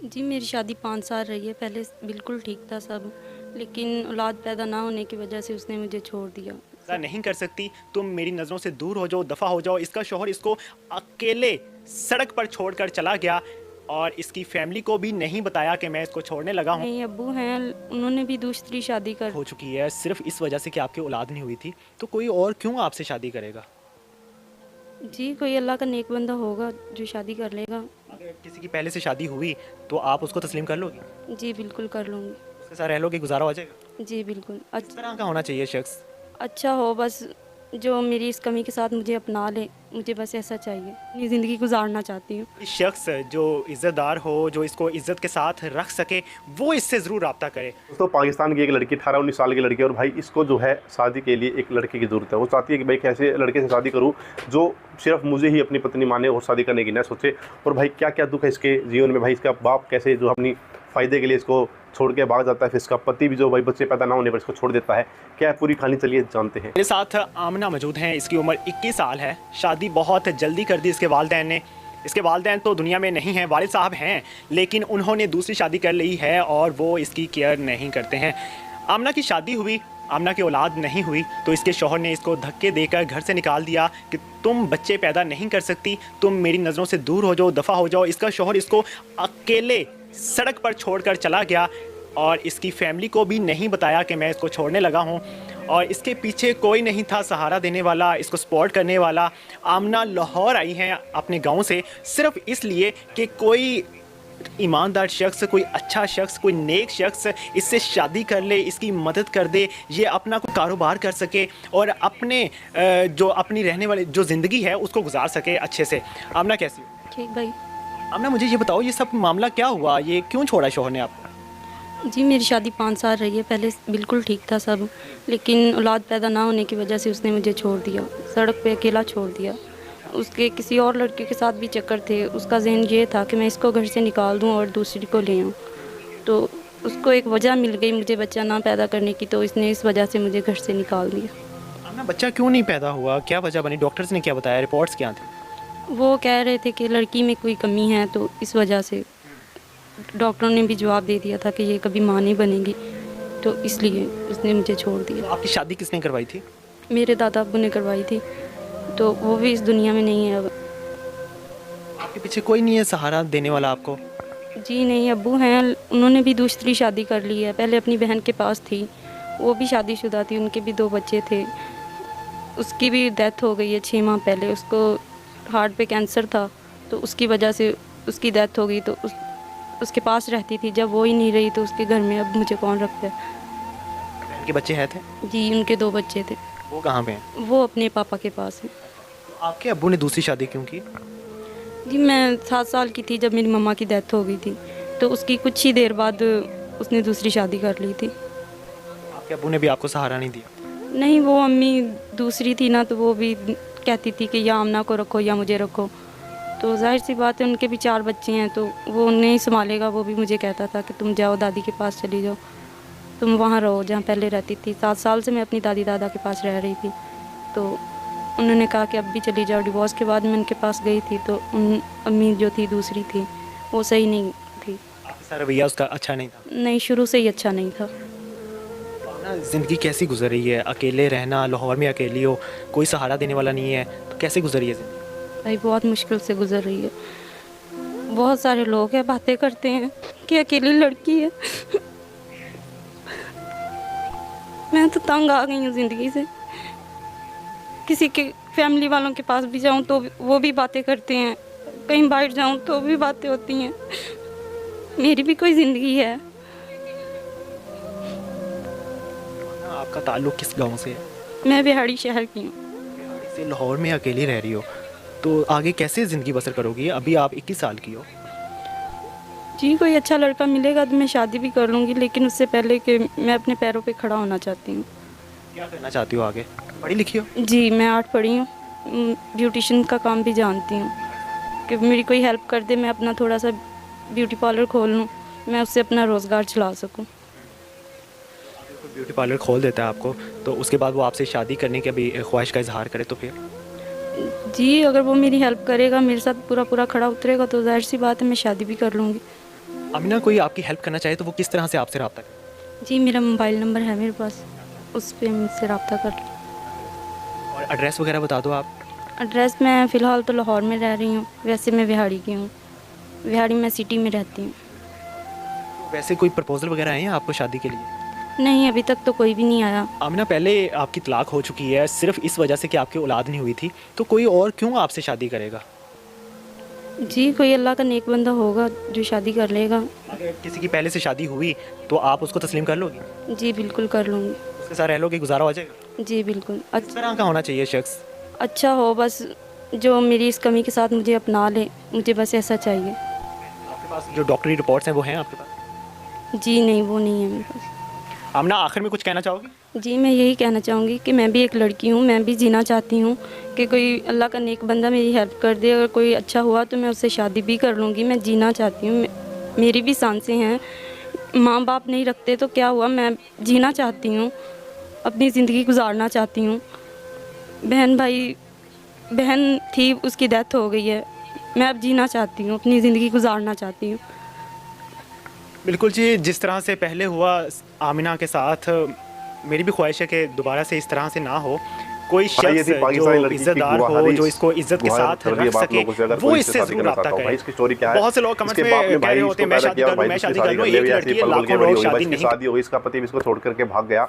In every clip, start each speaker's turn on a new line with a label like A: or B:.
A: जी, मेरी शादी 5 साल रही है। पहले बिल्कुल ठीक था सब, लेकिन औलाद पैदा ना होने की वजह से उसने मुझे छोड़ दिया।
B: ऐसा नहीं कर सकती, तुम मेरी नज़रों से दूर हो जाओ, दफ़ा हो जाओ। इसका शौहर इसको अकेले सड़क पर छोड़कर चला गया और इसकी फैमिली को भी नहीं बताया कि मैं इसको छोड़ने लगा हूँ।
A: नहीं, अब्बू हैं, उन्होंने भी दूसरी शादी कर।
B: हो चुकी है सिर्फ इस वजह से कि आपकी औलाद नहीं हुई थी, तो कोई और क्यों आपसे शादी करेगा?
A: जी, कोई अल्लाह का नेक बंदा होगा जो शादी कर लेगा।
B: अगर किसी की पहले से शादी हुई तो आप उसको तस्लीम कर लोगी?
A: जी, बिल्कुल कर लूँगी।
B: उसके साथ रह लोगे, गुजारा हो जाएगा?
A: जी, बिल्कुल।
B: किस तरह का होना चाहिए शख्स?
A: अच्छा हो बस, जो मेरी इस कमी के साथ मुझे अपना ले, मुझे बस ऐसा चाहिए। अपनी ज़िंदगी गुज़ारना चाहती हूँ।
B: इस शख्स जो इज़्ज़तदार हो, जो इसको इज़्ज़त के साथ रख सके, वो इससे ज़रूर रब्ता करे।
C: दोस्तों, पाकिस्तान की एक लड़की 18-19 साल की लड़की है और भाई इसको जो है शादी के लिए एक लड़के की ज़रूरत है। वो चाहती है कि भाई कैसे लड़के से शादी करूं जो सिर्फ मुझे ही अपनी पत्नी माने और शादी करने की ना सोचे। और भाई क्या क्या दुख है इसके जीवन में। भाई इसका बाप कैसे जो अपनी फ़ायदे के लिए इसको छोड़ के भाग जाता है, फिर इसका पति भी जो भाई बच्चे पैदा ना होने पर इसको छोड़ देता है। क्या है पूरी कहानी, चलिए जानते हैं।
B: मेरे साथ आमना मौजूद हैं। इसकी उम्र 21 साल है। शादी बहुत जल्दी कर दी इसके वालिदैन ने। इसके वालिदैन तो दुनिया में नहीं हैं, वालिद साहब हैं, लेकिन उन्होंने दूसरी शादी कर ली है और वो इसकी केयर नहीं करते हैं। आमना की शादी हुई, आमना की औलाद नहीं हुई, तो इसके शौहर ने इसको धक्के देकर घर से निकाल दिया कि तुम बच्चे पैदा नहीं कर सकती, तुम मेरी नज़रों से दूर हो जाओ, दफ़ा हो जाओ। इसका शौहर इसको अकेले सड़क पर छोड़कर चला गया और इसकी फैमिली को भी नहीं बताया कि मैं इसको छोड़ने लगा हूँ। और इसके पीछे कोई नहीं था सहारा देने वाला, इसको सपोर्ट करने वाला। आमना लाहौर आई हैं अपने गांव से सिर्फ इसलिए कि कोई ईमानदार शख्स, कोई अच्छा शख्स, कोई नेक शख्स इससे शादी कर ले, इसकी मदद कर दे, ये अपना कोई कारोबार कर सके और अपने जो अपनी रहने वाली जो ज़िंदगी है उसको गुजार सके अच्छे से। आमना कैसी हो?
A: ठीक भाई।
B: आमना मुझे ये बताओ, ये सब मामला क्या हुआ? ये क्यों छोड़ा शौहर ने आपको?
A: जी, मेरी शादी 5 साल रही है। पहले बिल्कुल ठीक था सब, लेकिन औलाद पैदा ना होने की वजह से उसने मुझे छोड़ दिया, सड़क पे अकेला छोड़ दिया। उसके किसी और लड़के के साथ भी चक्कर थे। उसका ज़हन ये था कि मैं इसको घर से निकाल दूं और दूसरी को ले आऊं। तो उसको एक वजह मिल गई मुझे बच्चा ना पैदा करने की, तो इसने इस वजह से मुझे घर से निकाल दिया।
B: आमना बच्चा क्यों नहीं पैदा हुआ? क्या वजह बनी? डॉक्टर्स ने क्या बताया? रिपोर्ट्स क्या थी?
A: वो कह रहे थे कि लड़की में कोई कमी है, तो इस वजह से डॉक्टरों ने भी जवाब दे दिया था कि ये कभी माँ नहीं बनेगी, तो इसलिए उसने मुझे छोड़ दिया।
B: आपकी शादी किसने करवाई थी?
A: मेरे दादा अब्बू ने करवाई थी, तो वो भी इस दुनिया में नहीं है अब।
B: आपके पीछे कोई नहीं है सहारा देने वाला आपको?
A: जी नहीं, अब्बू हैं, उन्होंने भी दूसरी शादी कर ली है। पहले अपनी बहन के पास थी, वो भी शादीशुदा थी, उनके भी 2 बच्चे थे। उसकी भी डेथ हो गई है 6 माह पहले। उसको हार्ट पे कैंसर था, तो उसकी वजह से उसकी डेथ हो गई। तो उसके पास रहती थी, जब वो ही नहीं रही तो उसके घर में अब मुझे कौन रखता है।
B: बहन के बच्चे हैं थे?
A: जी, उनके 2 बच्चे थे।
B: वो कहाँ पे हैं?
A: वो अपने पापा के पास है।
B: आपके अब्बू ने दूसरी शादी क्यों की?
A: जी, मैं 7 साल की थी जब मेरी मम्मा की डेथ हो गई थी, तो उसकी कुछ ही देर बाद उसने दूसरी शादी कर ली थी।
B: आपके अब्बू ने भी आपको सहारा नहीं दिया?
A: नहीं, वो अम्मी दूसरी थी ना, तो वो भी कहती थी कि या आमना को रखो या मुझे रखो। तो जाहिर सी बात है, उनके भी 4 बच्चे हैं, तो वो उन्हें ही संभालेगा। वो भी मुझे कहता था कि तुम जाओ दादी के पास चली जाओ, तुम वहाँ रहो जहाँ पहले रहती थी। 7 साल से मैं अपनी दादी दादा के पास रह रही थी, तो उन्होंने कहा कि अब भी चली जाओ। डिवोर्स के बाद मैं उनके पास गई थी, तो उन अम्मी जो थी दूसरी थी, वो सही नहीं थी।
B: आपके सारा रवैया उसका अच्छा नहीं था?
A: नहीं, शुरू से ही अच्छा नहीं था।
B: ना ज़िंदगी कैसी गुजर रही है? अकेले रहना, लाहौर में अकेली हो, कोई सहारा देने वाला नहीं है, तो कैसे गुजर रही है ज़िंदगी?
A: भाई बहुत मुश्किल से गुजर रही है। बहुत सारे लोग हैं, बातें करते हैं कि अकेली लड़की है। मैं तो तंग आ गई हूँ ज़िंदगी से। किसी के फैमिली वालों के पास भी जाऊँ तो वो भी बातें करते हैं, कहीं बाहर जाऊँ तो भी बातें होती हैं। मेरी भी कोई ज़िंदगी है।
B: आपका ताल्लुक़ किस गाँव से है?
A: मैं बिहाड़ी शहर की हूँ।
B: से लाहौर में अकेली रह रही हो, तो आगे कैसे ज़िंदगी बसर करोगी? अभी आप 21 साल की हो।
A: जी, कोई अच्छा लड़का मिलेगा तो मैं शादी भी कर लूँगी, लेकिन उससे पहले कि मैं अपने पैरों पे खड़ा होना चाहती हूँ।
B: क्या करना चाहती हो आगे? पढ़ी लिखी हो?
A: जी, मैं 8 पढ़ी हूँ। ब्यूटिशियन का काम भी जानती हूँ कि मेरी कोई हेल्प कर दे, मैं अपना थोड़ा सा ब्यूटी पार्लर खोल लूँ, मैं उससे अपना रोज़गार चला सकूँ।
B: कोई ब्यूटी पार्लर खोल देता है आपको, तो उसके बाद वो आपसे शादी करने की भी ख्वाहिश का इजहार करे, तो फिर?
A: जी, अगर वो मेरी हेल्प करेगा, मेरे साथ पूरा पूरा खड़ा उतरेगा, तो ज़ाहिर सी बात है मैं शादी भी कर लूँगी।
B: आमिना, कोई आपकी हेल्प करना चाहे तो वो किस तरह से आपसे रब्ता करे?
A: जी मेरा मोबाइल नंबर है मेरे पास, उस पर मुझसे रब्ता कर लो।
B: और एड्रेस वगैरह बता दो आप।
A: एड्रेस मैं फ़िलहाल तो लाहौर में रह रही हूँ, वैसे मैं बिहाड़ी की हूँ, बिहाड़ी में सिटी में रहती हूँ।
B: वैसे कोई प्रपोजल वगैरह आए हैं आपको शादी के लिए?
A: नहीं, अभी तक तो कोई भी नहीं आया।
B: आमिना, पहले आपकी तलाक हो चुकी है सिर्फ इस वजह से कि आपकी औलाद नहीं हुई थी, तो कोई और क्यों आपसे शादी करेगा?
A: जी कोई अल्लाह का नेक बंदा होगा जो शादी कर लेगा।
B: अगर किसी की पहले से शादी हुई तो आप उसको तस्लीम कर लोगी?
A: जी बिल्कुल कर लूँगी।
B: उसके साथ रह लोगे, गुजारा हो जाएगा?
A: जी बिल्कुल।
B: किस तरह का होना चाहिए शख्स?
A: अच्छा हो बस, जो मेरी इस कमी के साथ मुझे अपना ले, मुझे बस ऐसा चाहिए।
B: आपके पास जो डॉक्टरी रिपोर्ट्स हैं वो हैं आपके पास?
A: जी नहीं, वो नहीं है मेरे पास।
B: आमिना, आखिर में कुछ कहना चाहोगी?
A: जी मैं यही कहना चाहूँगी कि मैं भी एक लड़की हूँ, मैं भी जीना चाहती हूँ कि कोई अल्लाह का नेक बंदा मेरी हेल्प कर दे, और कोई अच्छा हुआ तो मैं उससे शादी भी कर लूँगी। मैं जीना चाहती हूँ, मेरी भी सांसें हैं, माँ बाप नहीं रखते तो क्या हुआ, मैं जीना चाहती हूँ, अपनी ज़िंदगी गुजारना चाहती हूँ। बहन थी, उसकी डेथ हो गई है, मैं अब जीना चाहती हूँ, अपनी ज़िंदगी गुजारना चाहती हूँ।
B: बिल्कुल जी, जिस तरह से पहले हुआ आमिना के साथ, मेरी भी ख्वाहिश है कि दोबारा से इस तरह से ना हो। कोई
C: भाई,
B: शख्स
C: यदि पाकिस्तानी
B: जो
C: लड़की की
B: इज्जतदार हो,
C: गुहारी
B: जो इसको इज्जत के
C: गुहार
B: साथ
C: कर रही है
B: रख
C: बाप
B: सके,
C: लोगों से, अगर
B: वो
C: कोई
B: इससे
C: शादी
B: ज़रूर
C: करना
B: रब्ता
C: चाहता हो,
B: करे।
C: भाई इसकी स्टोरी क्या है?
B: बहुत से लोग कमेंट्स
C: इसके
B: में
C: बाप ने
B: कह
C: भाई
B: रहे
C: इसको
B: होते हैं मैं
C: पैदा
B: शादी
C: किया और
B: कर लूँ,
C: भाई
B: मैं
C: इसकी
B: शादी कर
C: शादी
B: लूँ।
C: कर ले,
B: एक
C: ऐसी
B: लड़की है,
C: पल-पल के
B: लाखों
C: बड़ी
B: लोग
C: होगी, भाई
B: शादी
C: इसकी
B: नहीं।
C: शादी हो गई, इसका पति भी इसको छोड़ करके भाग गया,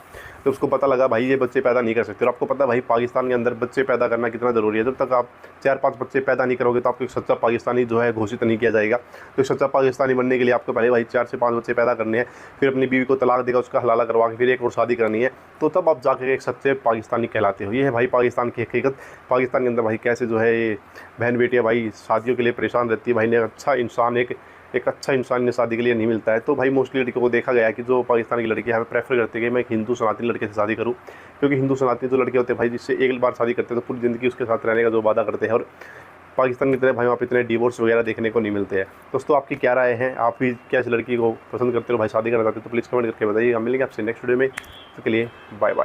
C: तो उसको पता लगा भाई ये बच्चे पैदा नहीं कर सकते। और आपको पता है भाई पाकिस्तान के अंदर बच्चे पैदा करना कितना ज़रूरी है। जब तक आप 4-5 बच्चे पैदा नहीं करोगे तो आपको एक सच्चा पाकिस्तानी जो है घोषित नहीं किया जाएगा। तो सच्चा पाकिस्तानी बनने के लिए आपको पहले भाई 4 से 5 बच्चे पैदा करने हैं, फिर अपनी बीवी को तलाक देकर उसका हलाला करवा के फिर एक और शादी करनी है, तो तब आप जाकर एक सच्चे पाकिस्तानी कहलाते हो। ये है भाई पाकिस्तान की हकीकत। पाकिस्तान के अंदर भाई कैसे जो है ये बहन बेटियाँ भाई शादियों के लिए परेशान रहती है। भाई ने अच्छा इंसान एक अच्छा इंसान ने शादी के लिए नहीं मिलता है। तो भाई मोस्टली लड़कियों को देखा गया है कि जो पाकिस्तान की लड़की हमें प्रेफर करती है कि मैं एक हिंदू सनातनी लड़के से शादी करूं, क्योंकि हिंदू सनातनी जो लड़के होते हैं भाई जिससे एक बार शादी करते हैं तो पूरी ज़िंदगी उसके साथ रहने का जो वादा करते हैं। और पाकिस्तान की तरह भाई वहाँ पे इतने डिवोर्स वगैरह देखने को नहीं मिलते हैं। दोस्तों आपकी क्या राय है? आप भी क्या इस लड़की को पसंद करते हो, भाई शादी करना चाहते हो तो प्लीज़ कमेंट करके बताइएगा। मिलेंगे आपसे नेक्स्ट वीडियो में, तो के लिए बाय बाय।